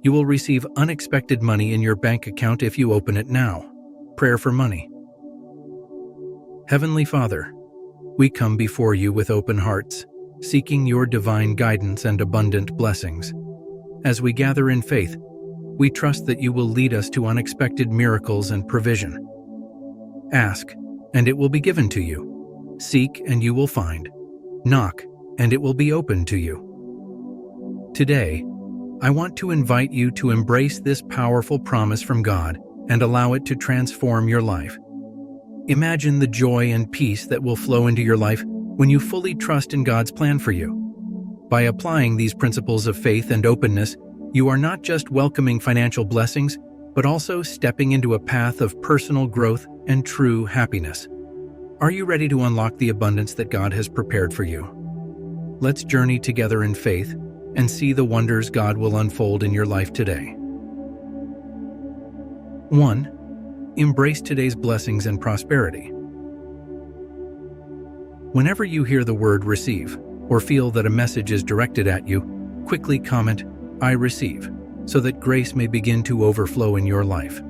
You will receive unexpected money in your bank account if you open it now. Prayer for money. Heavenly Father, we come before you with open hearts, seeking your divine guidance and abundant blessings. As we gather in faith, we trust that you will lead us to unexpected miracles and provision. Ask, and it will be given to you. Seek, and you will find. Knock, and it will be opened to you. Today, I want to invite you to embrace this powerful promise from God and allow it to transform your life. Imagine the joy and peace that will flow into your life when you fully trust in God's plan for you. By applying these principles of faith and openness, you are not just welcoming financial blessings, but also stepping into a path of personal growth and true happiness. Are you ready to unlock the abundance that God has prepared for you? Let's journey together in faith and see the wonders God will unfold in your life today. 1. Embrace today's blessings and prosperity. Whenever you hear the word receive or feel that a message is directed at you, quickly comment, "I receive," so that grace may begin to overflow in your life.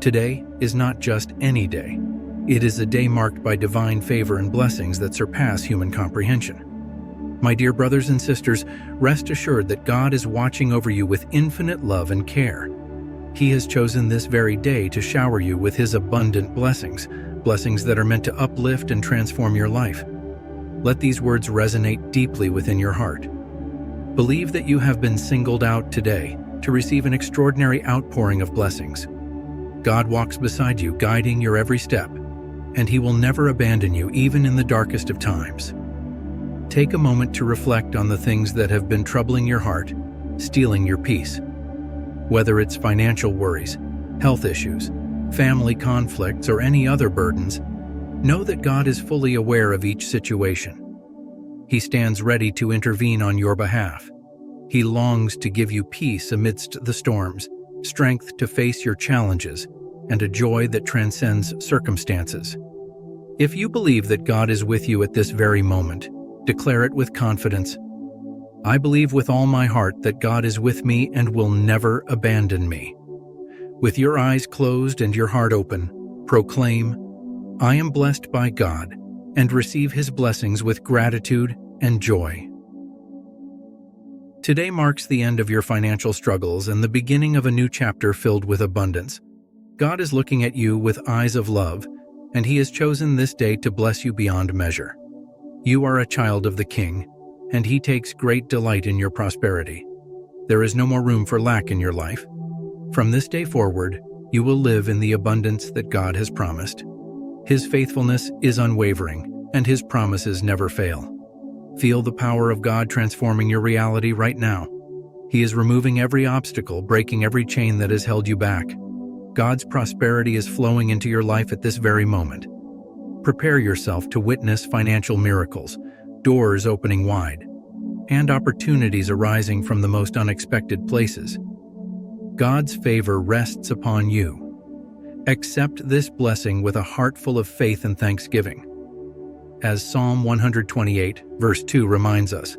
Today is not just any day. It is a day marked by divine favor and blessings that surpass human comprehension. My dear brothers and sisters, rest assured that God is watching over you with infinite love and care. He has chosen this very day to shower you with His abundant blessings, blessings that are meant to uplift and transform your life. Let these words resonate deeply within your heart. Believe that you have been singled out today to receive an extraordinary outpouring of blessings. God walks beside you, guiding your every step, and He will never abandon you even in the darkest of times. Take a moment to reflect on the things that have been troubling your heart, stealing your peace. Whether it's financial worries, health issues, family conflicts, or any other burdens, know that God is fully aware of each situation. He stands ready to intervene on your behalf. He longs to give you peace amidst the storms, strength to face your challenges, and a joy that transcends circumstances. If you believe that God is with you at this very moment, declare it with confidence. I believe with all my heart that God is with me and will never abandon me. With your eyes closed and your heart open, proclaim, "I am blessed by God," and receive His blessings with gratitude and joy. Today marks the end of your financial struggles and the beginning of a new chapter filled with abundance. God is looking at you with eyes of love, and He has chosen this day to bless you beyond measure. You are a child of the King, and He takes great delight in your prosperity. There is no more room for lack in your life. From this day forward, you will live in the abundance that God has promised. His faithfulness is unwavering, and His promises never fail. Feel the power of God transforming your reality right now. He is removing every obstacle, breaking every chain that has held you back. God's prosperity is flowing into your life at this very moment. Prepare yourself to witness financial miracles, doors opening wide, and opportunities arising from the most unexpected places. God's favor rests upon you. Accept this blessing with a heart full of faith and thanksgiving. As Psalm 128, verse 2 reminds us,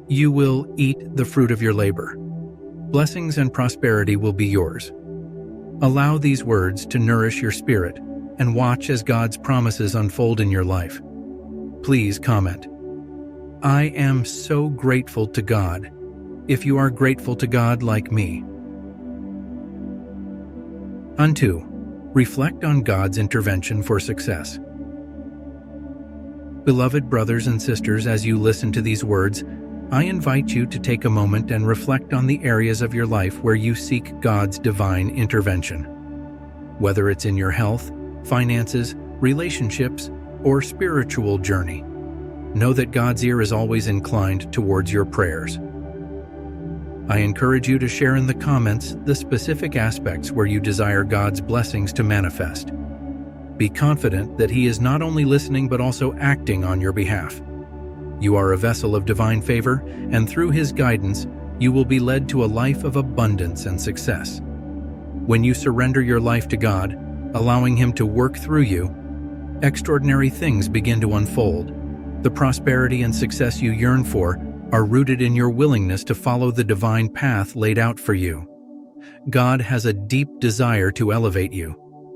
"You will eat the fruit of your labor. Blessings and prosperity will be yours." Allow these words to nourish your spirit and watch as God's promises unfold in your life. Please comment, "I am so grateful to God," if you are grateful to God like me. 2. Reflect on God's intervention for success. Beloved brothers and sisters, as you listen to these words, I invite you to take a moment and reflect on the areas of your life where you seek God's divine intervention. Whether it's in your health, finances, relationships, or spiritual journey, know that God's ear is always inclined towards your prayers. I encourage you to share in the comments the specific aspects where you desire God's blessings to manifest. Be confident that He is not only listening but also acting on your behalf. You are a vessel of divine favor, and through His guidance, you will be led to a life of abundance and success. When you surrender your life to God, allowing Him to work through you, extraordinary things begin to unfold. The prosperity and success you yearn for are rooted in your willingness to follow the divine path laid out for you. God has a deep desire to elevate you,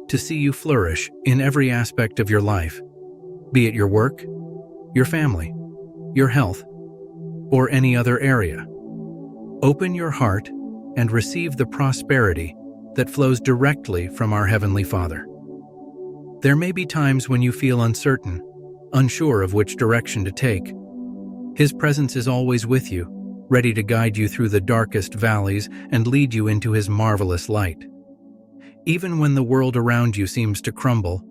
to see you flourish in every aspect of your life, be it your work, your family, your health, or any other area. Open your heart and receive the prosperity that flows directly from our Heavenly Father. There may be times when you feel uncertain, unsure of which direction to take. His presence is always with you, ready to guide you through the darkest valleys and lead you into His marvelous light. Even when the world around you seems to crumble,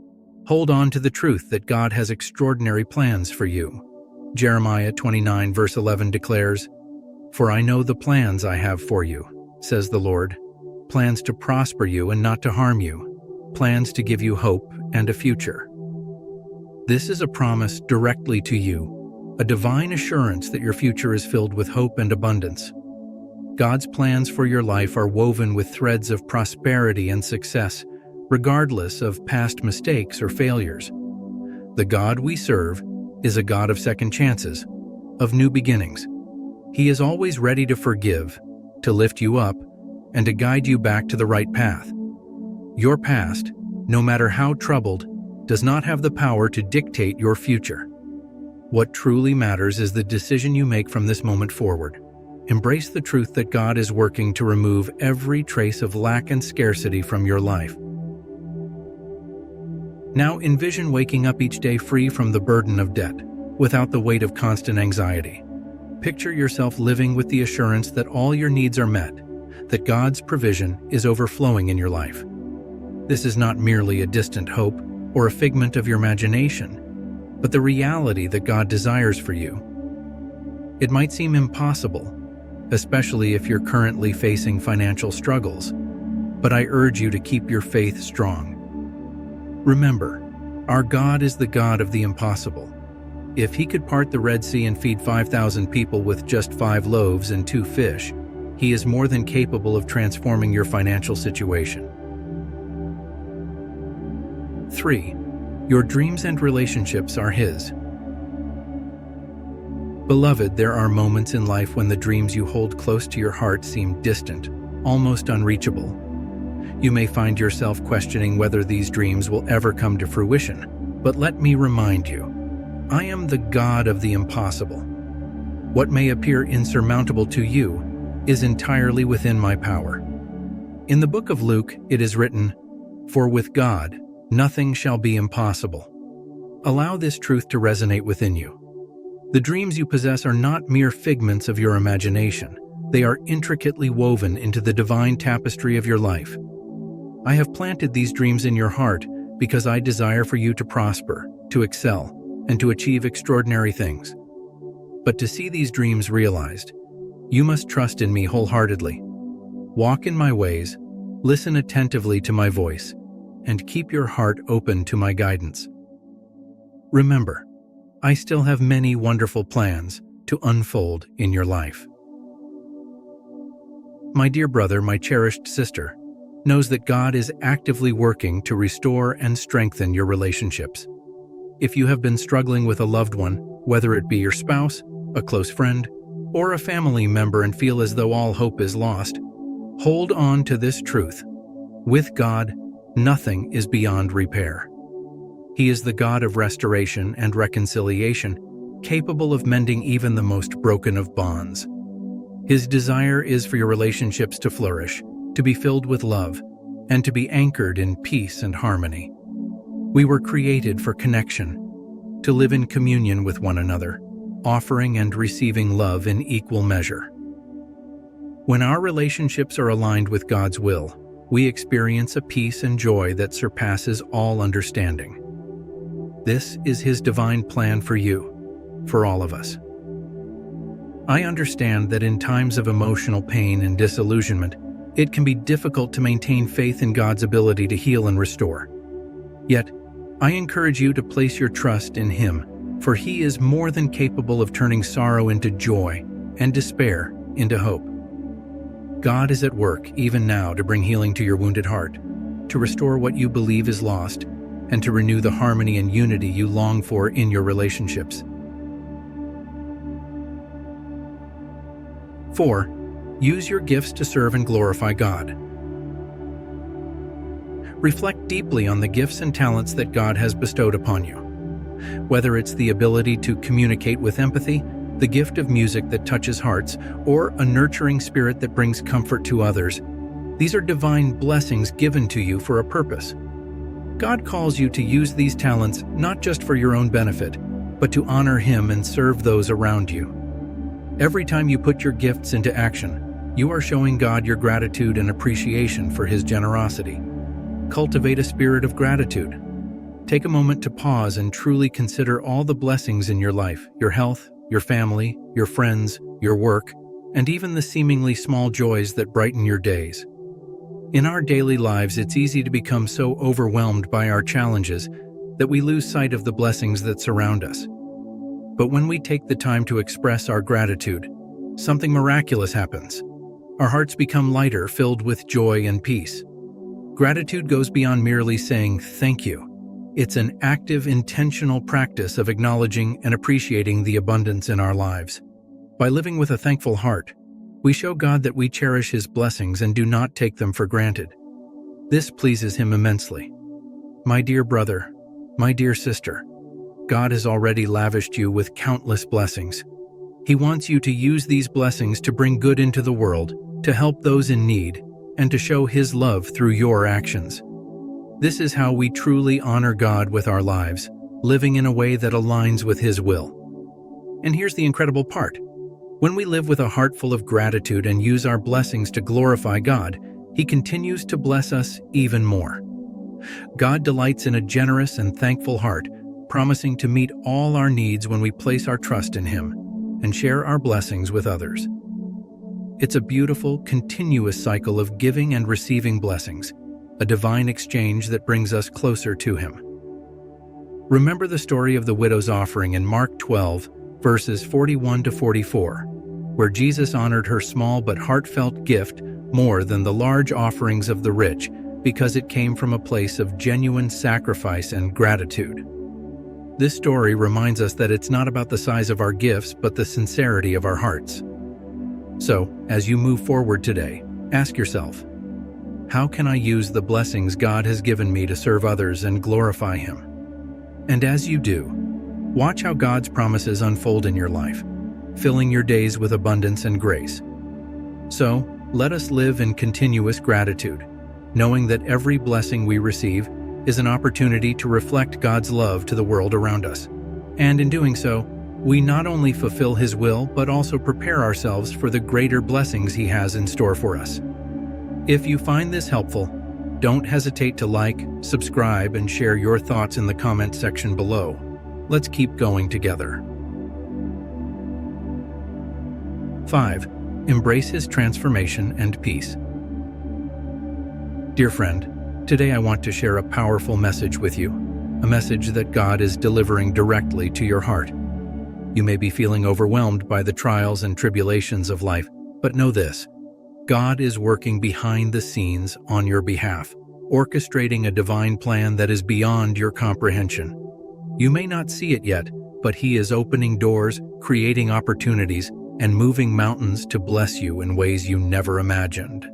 hold on to the truth that God has extraordinary plans for you. Jeremiah 29 verse 11 declares, "For I know the plans I have for you, says the Lord, plans to prosper you and not to harm you, plans to give you hope and a future." This is a promise directly to you, a divine assurance that your future is filled with hope and abundance. God's plans for your life are woven with threads of prosperity and success, regardless of past mistakes or failures. The God we serve is a God of second chances, of new beginnings. He is always ready to forgive, to lift you up, and to guide you back to the right path. Your past, no matter how troubled, does not have the power to dictate your future. What truly matters is the decision you make from this moment forward. Embrace the truth that God is working to remove every trace of lack and scarcity from your life. Now envision waking up each day free from the burden of debt, without the weight of constant anxiety. Picture yourself living with the assurance that all your needs are met, that God's provision is overflowing in your life. This is not merely a distant hope or a figment of your imagination, but the reality that God desires for you. It might seem impossible, especially if you're currently facing financial struggles, but I urge you to keep your faith strong. Remember, our God is the God of the impossible. If He could part the Red Sea and feed 5,000 people with just 5 loaves and 2 fish, He is more than capable of transforming your financial situation. 3. Your dreams and relationships are His. Beloved, there are moments in life when the dreams you hold close to your heart seem distant, almost unreachable. You may find yourself questioning whether these dreams will ever come to fruition, but let me remind you, I am the God of the impossible. What may appear insurmountable to you is entirely within my power. In the book of Luke, it is written, "For with God, nothing shall be impossible." Allow this truth to resonate within you. The dreams you possess are not mere figments of your imagination. They are intricately woven into the divine tapestry of your life. I have planted these dreams in your heart because I desire for you to prosper, to excel, and to achieve extraordinary things. But to see these dreams realized, you must trust in me wholeheartedly. Walk in my ways, listen attentively to my voice, and keep your heart open to my guidance. Remember, I still have many wonderful plans to unfold in your life. My dear brother, my cherished sister, knows that God is actively working to restore and strengthen your relationships. If you have been struggling with a loved one, whether it be your spouse, a close friend, or a family member and feel as though all hope is lost, hold on to this truth. With God, nothing is beyond repair. He is the God of restoration and reconciliation, capable of mending even the most broken of bonds. His desire is for your relationships to flourish, to be filled with love, and to be anchored in peace and harmony. We were created for connection, to live in communion with one another, offering and receiving love in equal measure. When our relationships are aligned with God's will, we experience a peace and joy that surpasses all understanding. This is His divine plan for you, for all of us. I understand that in times of emotional pain and disillusionment, it can be difficult to maintain faith in God's ability to heal and restore. Yet, I encourage you to place your trust in Him, for He is more than capable of turning sorrow into joy and despair into hope. God is at work even now to bring healing to your wounded heart, to restore what you believe is lost, and to renew the harmony and unity you long for in your relationships. 4. Use your gifts to serve and glorify God. Reflect deeply on the gifts and talents that God has bestowed upon you. Whether it's the ability to communicate with empathy, the gift of music that touches hearts, or a nurturing spirit that brings comfort to others, these are divine blessings given to you for a purpose. God calls you to use these talents not just for your own benefit, but to honor Him and serve those around you. Every time you put your gifts into action, you are showing God your gratitude and appreciation for His generosity. Cultivate a spirit of gratitude. Take a moment to pause and truly consider all the blessings in your life, your health, your family, your friends, your work, and even the seemingly small joys that brighten your days. In our daily lives, it's easy to become so overwhelmed by our challenges that we lose sight of the blessings that surround us. But when we take the time to express our gratitude, something miraculous happens. Our hearts become lighter, filled with joy and peace. Gratitude goes beyond merely saying thank you. It's an active, intentional practice of acknowledging and appreciating the abundance in our lives. By living with a thankful heart, we show God that we cherish His blessings and do not take them for granted. This pleases Him immensely. My dear brother, my dear sister, God has already lavished you with countless blessings. He wants you to use these blessings to bring good into the world, to help those in need, and to show His love through your actions. This is how we truly honor God with our lives, living in a way that aligns with His will. And here's the incredible part. When we live with a heart full of gratitude and use our blessings to glorify God, He continues to bless us even more. God delights in a generous and thankful heart, promising to meet all our needs when we place our trust in Him and share our blessings with others. It's a beautiful, continuous cycle of giving and receiving blessings, a divine exchange that brings us closer to Him. Remember the story of the widow's offering in Mark 12, verses 41 to 44, where Jesus honored her small but heartfelt gift more than the large offerings of the rich because it came from a place of genuine sacrifice and gratitude. This story reminds us that it's not about the size of our gifts but the sincerity of our hearts. So, as you move forward today, ask yourself, how can I use the blessings God has given me to serve others and glorify Him? And as you do, watch how God's promises unfold in your life, filling your days with abundance and grace. So, let us live in continuous gratitude, knowing that every blessing we receive is an opportunity to reflect God's love to the world around us. And in doing so, we not only fulfill His will, but also prepare ourselves for the greater blessings He has in store for us. If you find this helpful, don't hesitate to like, subscribe, and share your thoughts in the comment section below. Let's keep going together. 5. Embrace His transformation and peace. Dear friend, today I want to share a powerful message with you, a message that God is delivering directly to your heart. You may be feeling overwhelmed by the trials and tribulations of life, but know this: God is working behind the scenes on your behalf, orchestrating a divine plan that is beyond your comprehension. You may not see it yet, but He is opening doors, creating opportunities, and moving mountains to bless you in ways you never imagined.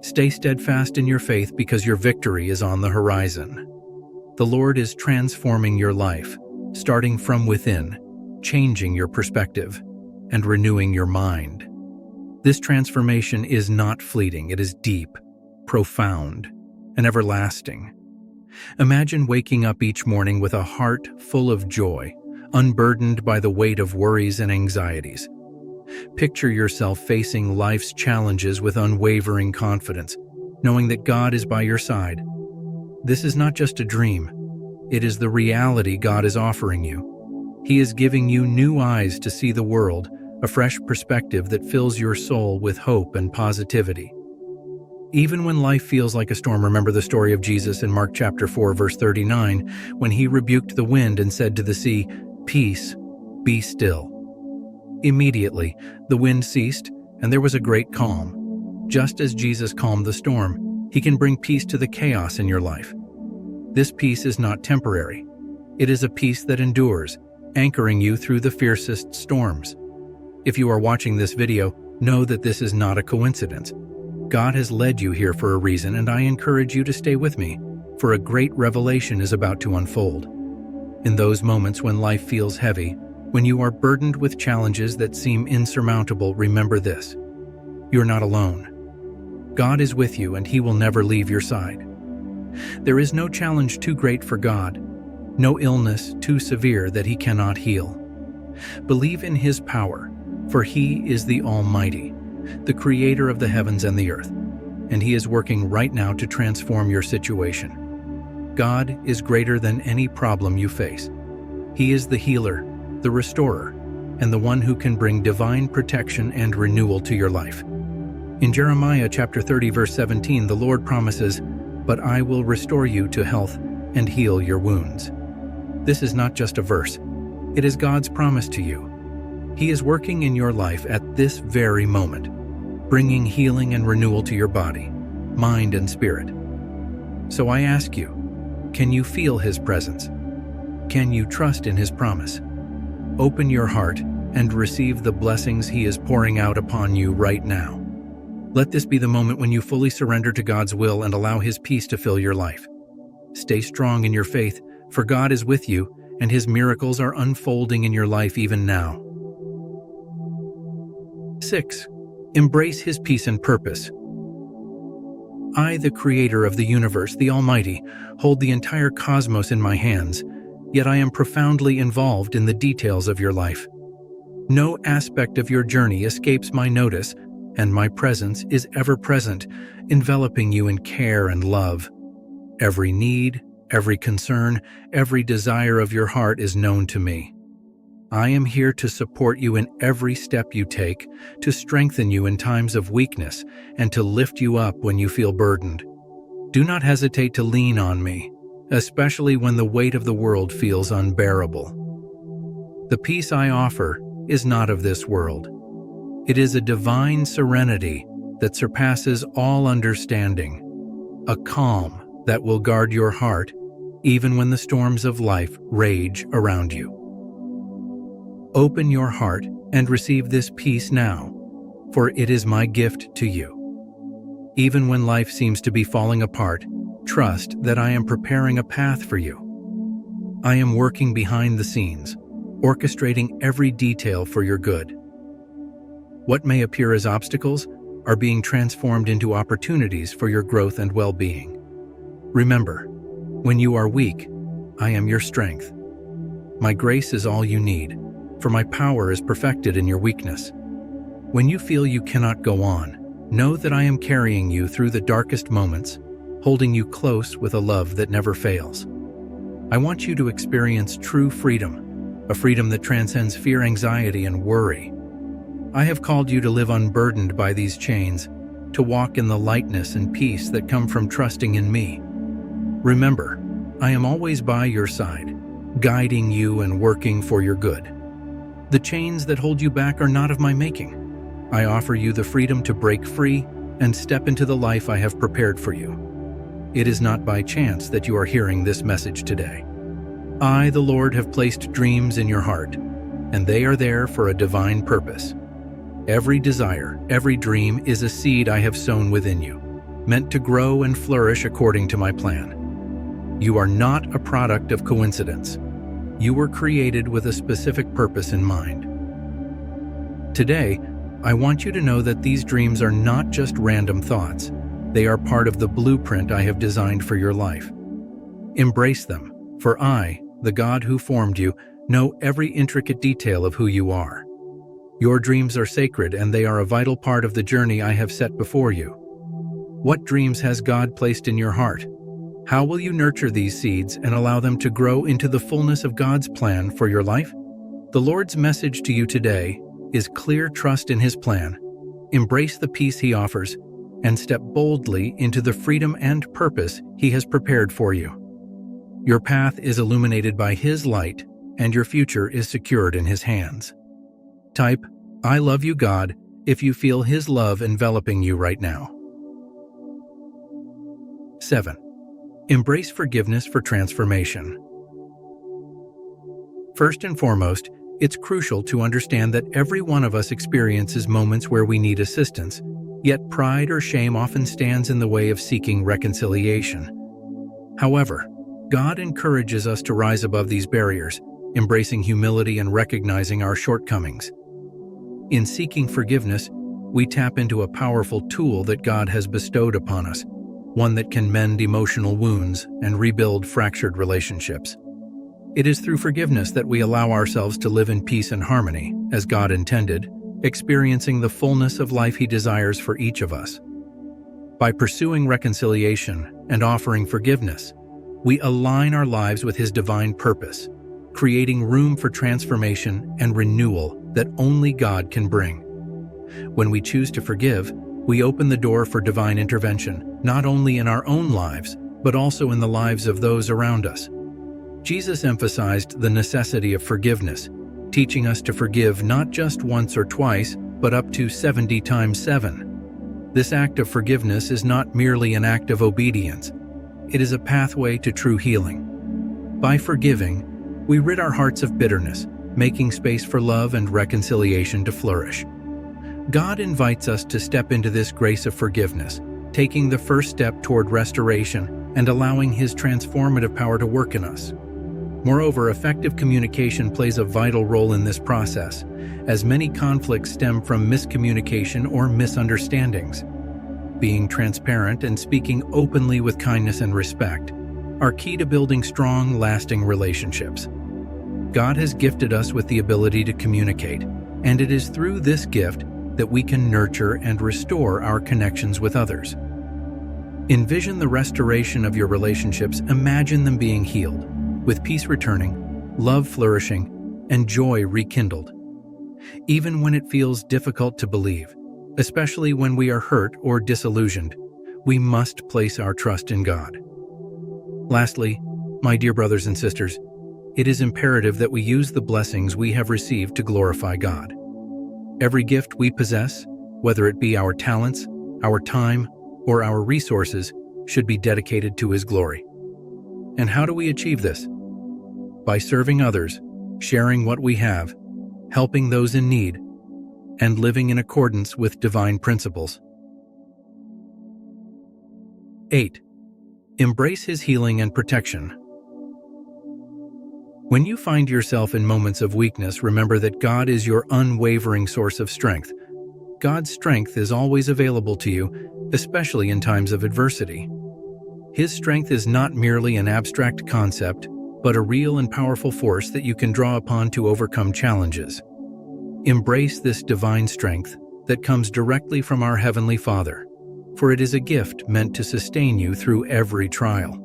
Stay steadfast in your faith because your victory is on the horizon. The Lord is transforming your life, starting from within, changing your perspective, and renewing your mind. This transformation is not fleeting, it is deep, profound, and everlasting. Imagine waking up each morning with a heart full of joy, unburdened by the weight of worries and anxieties. Picture yourself facing life's challenges with unwavering confidence, knowing that God is by your side. This is not just a dream, it is the reality God is offering you. He is giving you new eyes to see the world, a fresh perspective that fills your soul with hope and positivity. Even when life feels like a storm, remember the story of Jesus in Mark chapter 4, verse 39, when He rebuked the wind and said to the sea, "Peace, be still." Immediately, the wind ceased, and there was a great calm. Just as Jesus calmed the storm, He can bring peace to the chaos in your life. This peace is not temporary. It is a peace that endures, anchoring you through the fiercest storms. If you are watching this video, Know that this is not a coincidence. God has led you here for a reason, and I encourage you to stay with me, for a great revelation is about to unfold. In those moments when life feels heavy, when you are burdened with challenges that seem insurmountable, remember this: you're not alone. God is with you, and He will never leave your side. There is no challenge too great for God, no illness too severe that He cannot heal. Believe in His power, for He is the Almighty, the Creator of the heavens and the earth, and He is working right now to transform your situation. God is greater than any problem you face. He is the healer, the restorer, and the one who can bring divine protection and renewal to your life. In Jeremiah chapter 30, verse 17, the Lord promises, "But I will restore you to health and heal your wounds." This is not just a verse. It is God's promise to you. He is working in your life at this very moment, bringing healing and renewal to your body, mind, and spirit. So I ask you, can you feel His presence? Can you trust in His promise? Open your heart and receive the blessings He is pouring out upon you right now. Let this be the moment when you fully surrender to God's will and allow His peace to fill your life. Stay strong in your faith, for God is with you, and His miracles are unfolding in your life even now. 6. Embrace His peace and purpose. I, the Creator of the universe, the Almighty, hold the entire cosmos in my hands, yet I am profoundly involved in the details of your life. No aspect of your journey escapes my notice, and my presence is ever present, enveloping you in care and love. Every need, every concern, every desire of your heart is known to me. I am here to support you in every step you take, to strengthen you in times of weakness, and to lift you up when you feel burdened. Do not hesitate to lean on me, especially when the weight of the world feels unbearable. The peace I offer is not of this world. It is a divine serenity that surpasses all understanding, a calm that will guard your heart even when the storms of life rage around you. Open your heart and receive this peace now, for it is my gift to you. Even when life seems to be falling apart, trust that I am preparing a path for you. I am working behind the scenes, orchestrating every detail for your good. What may appear as obstacles are being transformed into opportunities for your growth and well-being. Remember, when you are weak, I am your strength. My grace is all you need, for my power is perfected in your weakness. When you feel you cannot go on, know that I am carrying you through the darkest moments, holding you close with a love that never fails. I want you to experience true freedom, a freedom that transcends fear, anxiety, and worry. I have called you to live unburdened by these chains, to walk in the lightness and peace that come from trusting in me. Remember, I am always by your side, guiding you and working for your good. The chains that hold you back are not of my making. I offer you the freedom to break free and step into the life I have prepared for you. It is not by chance that you are hearing this message today. I, the Lord, have placed dreams in your heart, and they are there for a divine purpose. Every desire, every dream is a seed I have sown within you, meant to grow and flourish according to my plan. You are not a product of coincidence. You were created with a specific purpose in mind. Today, I want you to know that these dreams are not just random thoughts. They are part of the blueprint I have designed for your life. Embrace them, for I, the God who formed you, know every intricate detail of who you are. Your dreams are sacred, and they are a vital part of the journey I have set before you. What dreams has God placed in your heart? How will you nurture these seeds and allow them to grow into the fullness of God's plan for your life? The Lord's message to you today is clear trust in His plan, embrace the peace He offers, and step boldly into the freedom and purpose He has prepared for you. Your path is illuminated by His light, and your future is secured in His hands. Type, "I love you, God," if you feel His love enveloping you right now. 7. Embrace forgiveness for transformation. First and foremost, It's crucial to understand that every one of us experiences moments where we need assistance, yet pride or shame often stands in the way of seeking reconciliation. However, God encourages us to rise above these barriers, embracing humility and recognizing our shortcomings. In seeking forgiveness, we tap into a powerful tool that God has bestowed upon us, one that can mend emotional wounds and rebuild fractured relationships. It is through forgiveness that we allow ourselves to live in peace and harmony, as God intended, experiencing the fullness of life He desires for each of us. By pursuing reconciliation and offering forgiveness, we align our lives with His divine purpose, creating room for transformation and renewal that only God can bring. When we choose to forgive, we open the door for divine intervention, not only in our own lives, but also in the lives of those around us. Jesus emphasized the necessity of forgiveness, teaching us to forgive not just once or twice, but up to 70 times 7. This act of forgiveness is not merely an act of obedience. It is a pathway to true healing. By forgiving, we rid our hearts of bitterness, making space for love and reconciliation to flourish. God invites us to step into this grace of forgiveness, taking the first step toward restoration and allowing His transformative power to work in us. Moreover, effective communication plays a vital role in this process, as many conflicts stem from miscommunication or misunderstandings. Being transparent and speaking openly with kindness and respect are key to building strong, lasting relationships. God has gifted us with the ability to communicate, and it is through this gift that we can nurture and restore our connections with others. Envision the restoration of your relationships. Imagine them being healed, with peace returning, love flourishing, and joy rekindled. Even when it feels difficult to believe, especially when we are hurt or disillusioned, we must place our trust in God. Lastly, my dear brothers and sisters, it is imperative that we use the blessings we have received to glorify God. Every gift we possess, whether it be our talents, our time, or our resources, should be dedicated to His glory. And how do we achieve this? By serving others, sharing what we have, helping those in need, and living in accordance with divine principles. 8. Embrace His healing and protection. When you find yourself in moments of weakness, remember that God is your unwavering source of strength. God's strength is always available to you, especially in times of adversity. His strength is not merely an abstract concept, but a real and powerful force that you can draw upon to overcome challenges. Embrace this divine strength that comes directly from our Heavenly Father, for it is a gift meant to sustain you through every trial.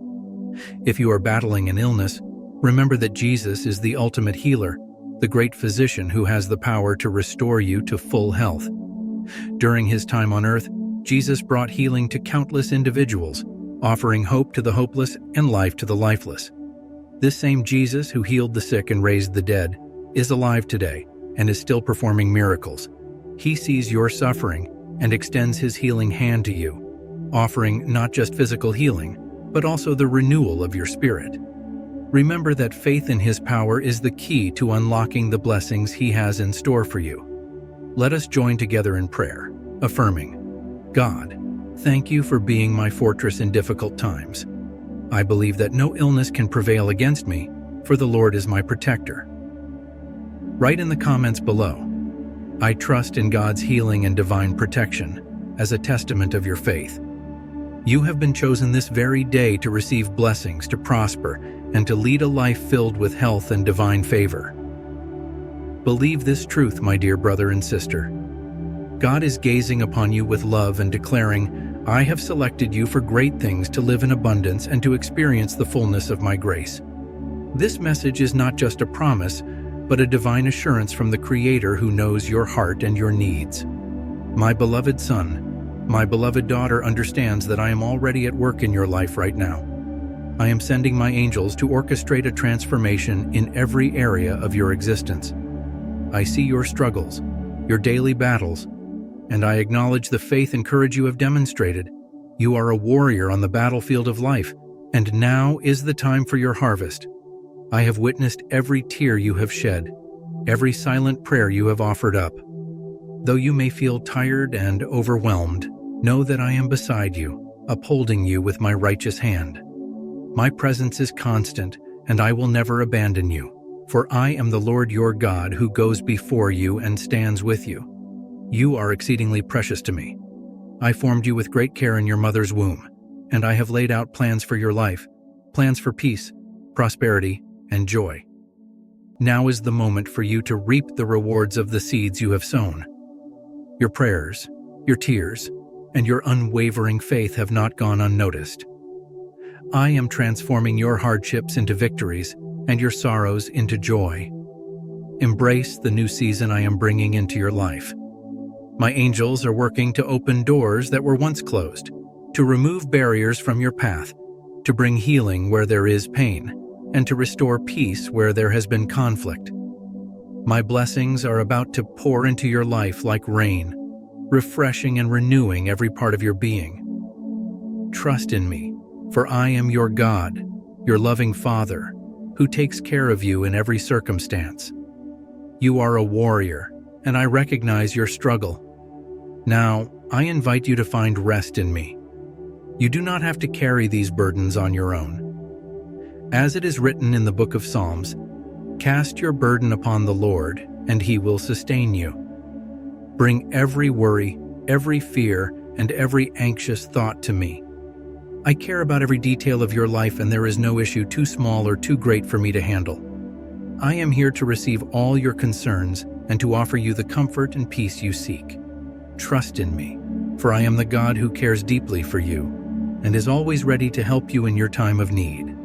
If you are battling an illness, remember that Jesus is the ultimate healer, the great physician who has the power to restore you to full health. During His time on earth, Jesus brought healing to countless individuals, offering hope to the hopeless and life to the lifeless. This same Jesus who healed the sick and raised the dead is alive today and is still performing miracles. He sees your suffering and extends His healing hand to you, offering not just physical healing, but also the renewal of your spirit. Remember that faith in His power is the key to unlocking the blessings He has in store for you. Let us join together in prayer, affirming, God, thank You for being my fortress in difficult times. I believe that no illness can prevail against me, for the Lord is my protector. Write in the comments below, I trust in God's healing and divine protection, as a testament of your faith. You have been chosen this very day to receive blessings, to prosper, and to lead a life filled with health and divine favor. Believe this truth, my dear brother and sister. God is gazing upon you with love and declaring, I have selected you for great things, to live in abundance and to experience the fullness of my grace. This message is not just a promise, but a divine assurance from the Creator who knows your heart and your needs. My beloved son, my beloved daughter understands that I am already at work in your life right now. I am sending my angels to orchestrate a transformation in every area of your existence. I see your struggles, your daily battles, and I acknowledge the faith and courage you have demonstrated. You are a warrior on the battlefield of life, and now is the time for your harvest. I have witnessed every tear you have shed, every silent prayer you have offered up. Though you may feel tired and overwhelmed, know that I am beside you, upholding you with my righteous hand. My presence is constant, and I will never abandon you. For I am the Lord your God who goes before you and stands with you. You are exceedingly precious to me. I formed you with great care in your mother's womb, and I have laid out plans for your life, plans for peace, prosperity, and joy. Now is the moment for you to reap the rewards of the seeds you have sown. Your prayers, your tears, and your unwavering faith have not gone unnoticed. I am transforming your hardships into victories and your sorrows into joy. Embrace the new season I am bringing into your life. My angels are working to open doors that were once closed, to remove barriers from your path, to bring healing where there is pain, and to restore peace where there has been conflict. My blessings are about to pour into your life like rain, refreshing and renewing every part of your being. Trust in me, for I am your God, your loving Father, who takes care of you in every circumstance. You are a warrior, and I recognize your struggle. Now, I invite you to find rest in me. You do not have to carry these burdens on your own. As it is written in the book of Psalms, cast your burden upon the Lord, and he will sustain you. Bring every worry, every fear, and every anxious thought to me. I care about every detail of your life, and there is no issue too small or too great for me to handle. I am here to receive all your concerns and to offer you the comfort and peace you seek. Trust in me, for I am the God who cares deeply for you and is always ready to help you in your time of need.